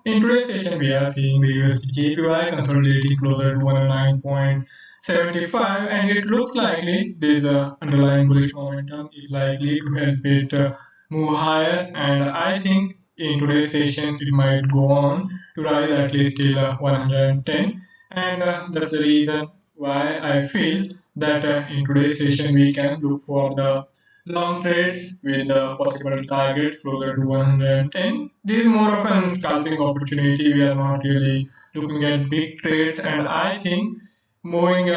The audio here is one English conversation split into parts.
In today's session, we are seeing the USDJPY consolidating closer to 109.75, and it looks likely this underlying bullish momentum is likely to help it move higher. And I think in today's session, it might go on to rise at least till 110, and that's the reason why I feel that in today's session we can look for the long trades with the possible targets closer to 110. This is more of an scalping opportunity. We are not really looking at big trades, and I think moving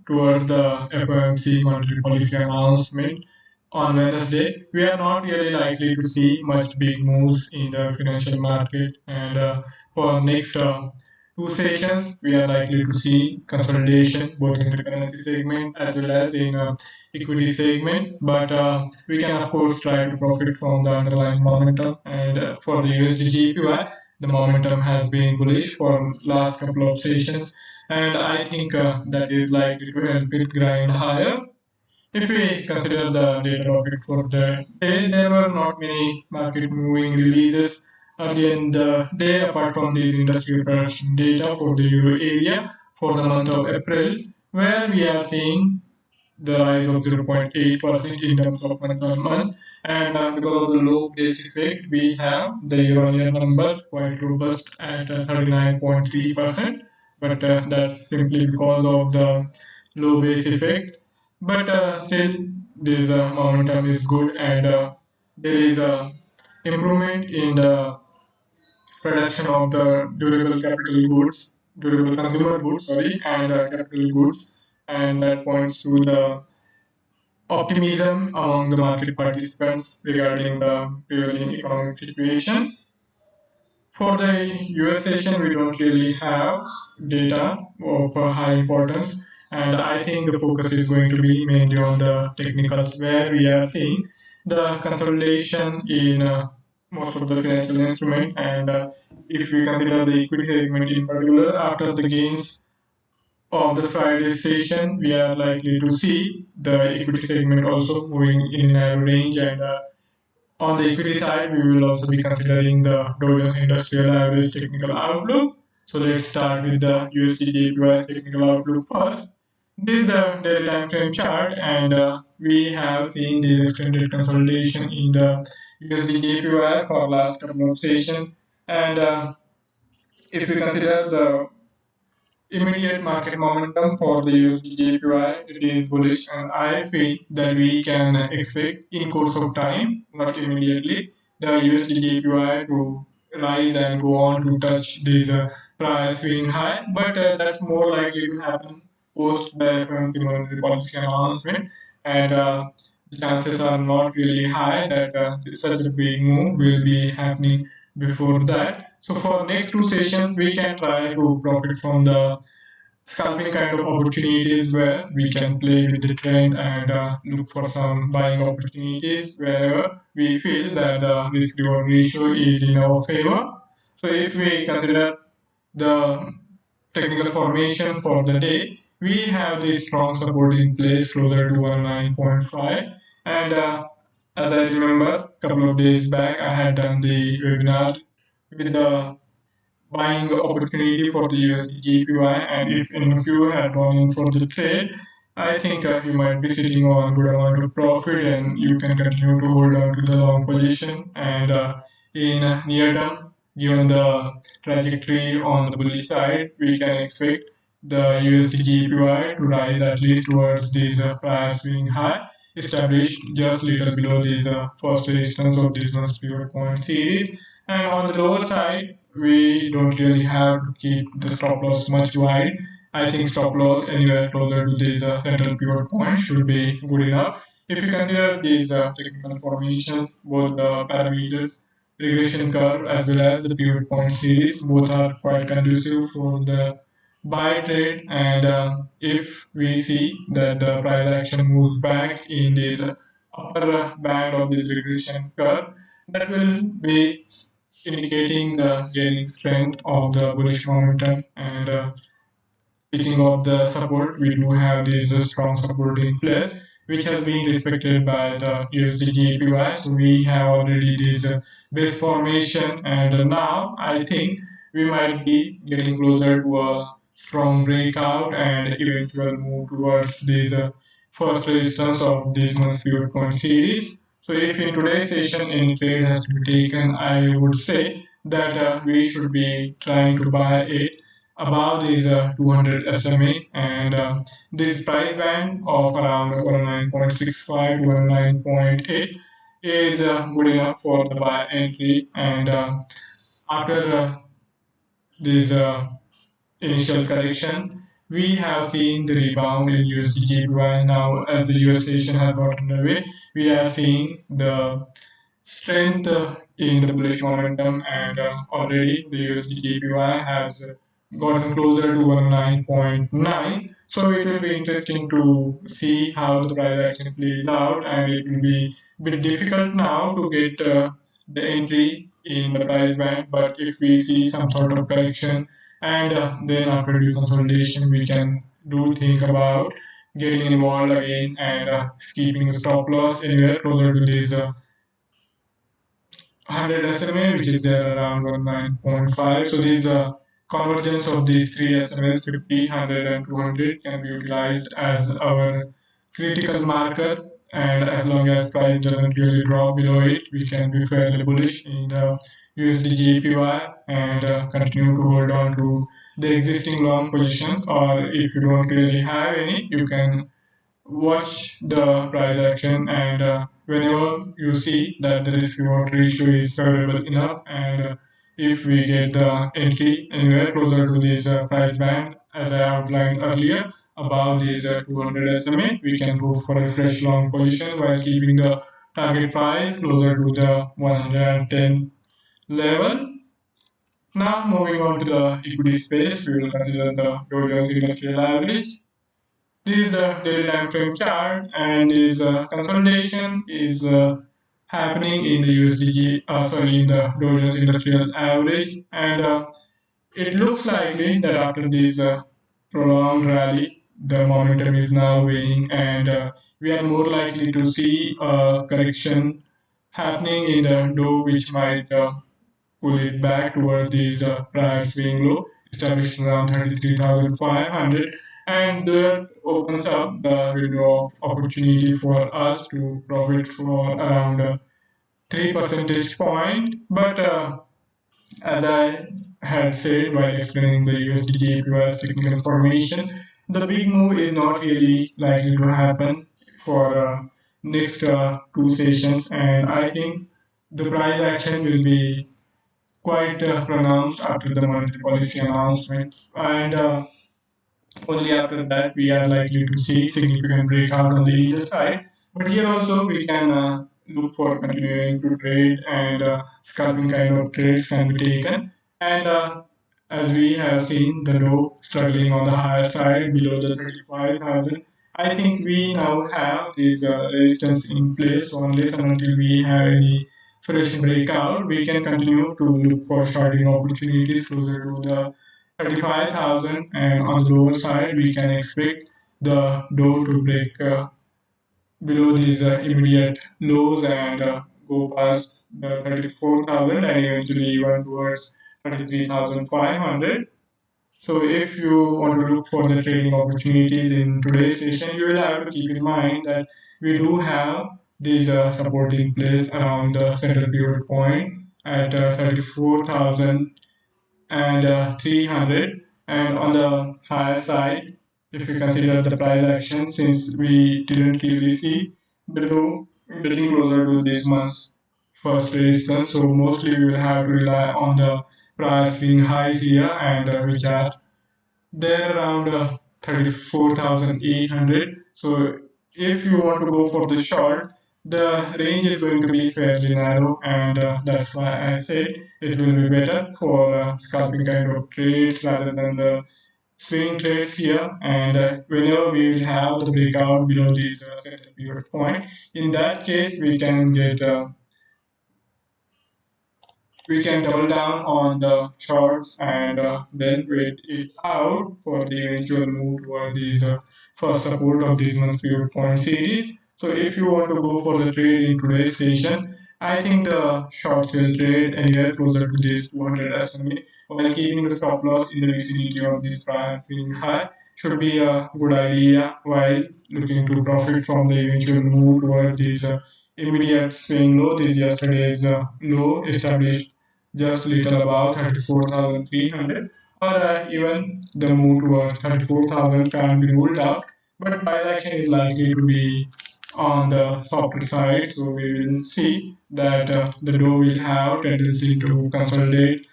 towards the FOMC monetary policy announcement on Wednesday, we are not really likely to see much big moves in the financial market. And for next two sessions, we are likely to see consolidation both in the currency segment as well as in equity segment. But we can of course try to profit from the underlying momentum. And for the USD the momentum has been bullish for last couple of sessions, and I think that is likely to help it grind higher. If we consider the data topic for the day, there were not many market moving releases early in the day apart from these industrial production data for the euro area for the month of April, where we are seeing the rise of 0.8% in terms of month on month. And because of the low base effect, we have the year-on-year number quite robust at 39.3%. But that's simply because of the low base effect. But still, this momentum is good, and there is a improvement in the production of the durable consumer goods, sorry, and capital goods, and that points to the optimism among the market participants regarding the prevailing economic situation. For the US session, we don't really have data of high importance, and I think the focus is going to be mainly on the technicals, where we are seeing the consolidation in most of the financial instruments. And if we consider the equity segment in particular, after the gains of the Friday session, we are likely to see the equity segment also moving in a narrow range. And on the equity side, we will also be considering the Dow Jones Industrial Average technical outlook. So let's start with the USD/JPY technical outlook first. This is the daily time frame chart, and we have seen the extended consolidation in the USD/JPY for last couple of sessions. And if we consider the immediate market momentum for the USD/JPY, it is bullish, and I feel that we can expect in course of time, not immediately, the USD/JPY to rise and go on to touch this price swing high. But that's more likely to happen post the FOMC monetary policy announcement, and the chances are not really high that such a big move will be happening before that. So for next two sessions, we can try to profit from the scalping kind of opportunities where we can play with the trend and look for some buying opportunities wherever we feel that the risk reward ratio is in our favor. So if we consider the technical formation for the day, we have this strong support in place closer to 19.5. And as I remember, a couple of days back, I had done the webinar with the buying opportunity for the USDJPY, and if any of you had gone in for the trade, I think you might be sitting on good amount of profit, and you can continue to hold on to the long position. And in near term, given the trajectory on the bullish side, we can expect the USDJPY to rise at least towards this prior swing high established just little below this first resistance of this 1 point series. And on the lower side, we don't really have to keep the stop loss much wide. I think stop loss anywhere closer to this central pivot point should be good enough. If you consider these technical formations, both the parameters, regression curve as well as the pivot point series, both are quite conducive for the buy trade. And if we see that the price action moves back in this upper band of this regression curve, that will be indicating the gaining strength of the bullish momentum. And speaking of the support, we do have this strong support in place. which has been respected by the USDJPY. So we have already this base formation, and now I think we might be getting closer to a strong breakout and eventual move towards this first resistance of this month's pivot point series. So if in today's session any trade has to be taken, I would say that we should be trying to buy it above this 200 SMA, and this price band of around 109.65 to 109.8 is good enough for the buy entry, and after this initial correction, we have seen the rebound in USDJPY. Now, as the US session has got underway, we are seeing the strength in the bullish momentum, and already the USDJPY has gotten closer to 19.9. So it will be interesting to see how the price action plays out, and it will be a bit difficult now to get the entry in the price band. But if we see some sort of correction, and then after due consolidation, we can do think about getting involved again and keeping the stop loss anywhere closer to this 100 SMA, which is there around 19.5. So these convergence of these three SMAs, 50, 100, and 200, can be utilized as our critical marker. And as long as price doesn't really drop below it, we can be fairly bullish in the USD and continue to hold on to the existing long positions. Or if you don't really have any, you can watch the price action, and whenever you see that the risk reward ratio is favorable enough, and if we get the entry anywhere closer to this price band as I outlined earlier above this 200 SMA, we can go for a fresh long position while keeping the target price closer to the 110 level. Now moving on to the equity space, we will consider the Dow Jones Industrial Average. This is the daily time frame chart, and this consolidation is happening in the in the Dow Jones Industrial Average, and it looks likely that after this prolonged rally, the momentum is now waning, and we are more likely to see a correction happening in the Dow, which might pull it back toward these prior swing low established around 33,500, and that opens up the window of opportunity for us to profit for around 3 percentage point. But as I had said while explaining the USDJPY technical formation, the big move is not really likely to happen for next two sessions, and I think the price action will be quite pronounced after the monetary policy announcement, and only after that we are likely to see significant breakout on the either side. But here also we can look for continuing to trade, and scalping kind of trades can be taken. And as we have seen the Dow struggling on the higher side below the 35,000, I think we now have this resistance in place. So unless and until we have any fresh breakout, we can continue to look for shorting opportunities closer to the 35,000, and on the lower side we can expect the Dow to break below these immediate lows and go past the 34,000 and eventually even towards 33,500. So if you want to look for the trading opportunities in today's session, you will have to keep in mind that we do have these support in place around the center pivot point at 34,000 and 300, and on the higher side, if we consider the price action, since we didn't really see the low getting closer to this month's first resistance, so mostly we will have to rely on the price swing highs here, and which are they're around 34,800. So if you want to go for the short, the range is going to be fairly narrow, and that's why I said it will be better for scalping kind of trades rather than the swing trades here. And whenever we will have the breakout below this center pivot point, in that case we can get we can double down on the shorts and then wait it out for the eventual move toward these first support of this month's pivot point series. So if you want to go for the trade in today's session, I think the shorts will trade anywhere closer to this 200 SMA, while keeping the stop loss in the vicinity of this price being high should be a good idea while looking to profit from the eventual move towards this immediate swing low. This yesterday's low established just little above 34,300, or even the move towards 34,000 can be ruled out, but price action is likely to be on the softer side, so we will see that the Dow will have tendency to consolidate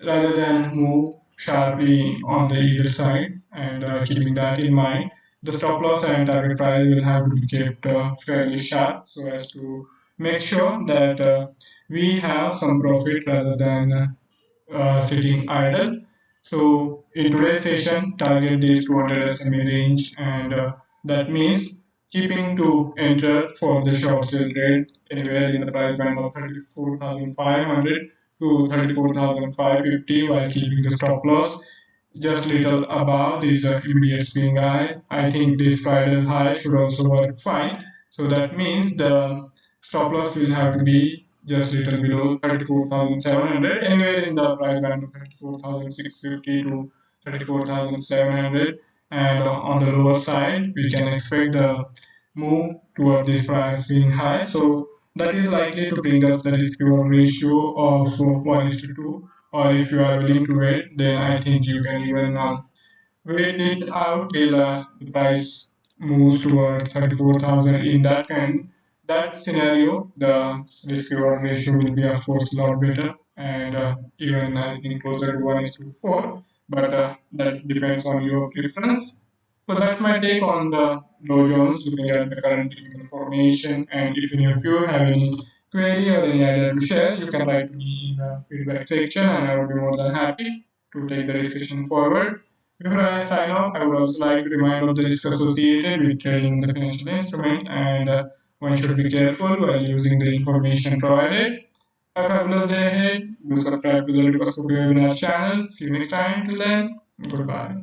rather than move sharply on the either side. And keeping that in mind, the stop loss and target price will have to be kept fairly sharp so as to make sure that we have some profit rather than sitting idle. So in today's session, target this 200 SMA range, and that means keeping to enter for the short sale trade anywhere in the price band of 34,500 to 34,550, while keeping the stop loss just little above this immediate swing high. I think this Friday high should also work fine. So that means the stop loss will have to be just little below 34,700, anywhere in the price band of 34,650 to 34,700. And on the lower side, we can expect the move toward this price being high. So that is likely to bring us the risk reward ratio of 1 is to 2. Or if you are willing to wait, then I think you can even wait it out till the price moves towards 34,000. In that scenario, the risk reward ratio will be, of course, a lot better, and even I think closer to 1 is to 4. But that depends on your preference. So that's my take on the Dow Jones, looking at the current information. And if any of you have any query or any idea to share, you can write to me in the feedback section, and I would be more than happy to take the discussion forward. Before I sign off, I would also like to remind of the risks associated with trading the financial instrument, and one should be careful while using the information provided. Have a fabulous day ahead. Do subscribe to the Lucas Webinar channel. See you next time. Till then, goodbye.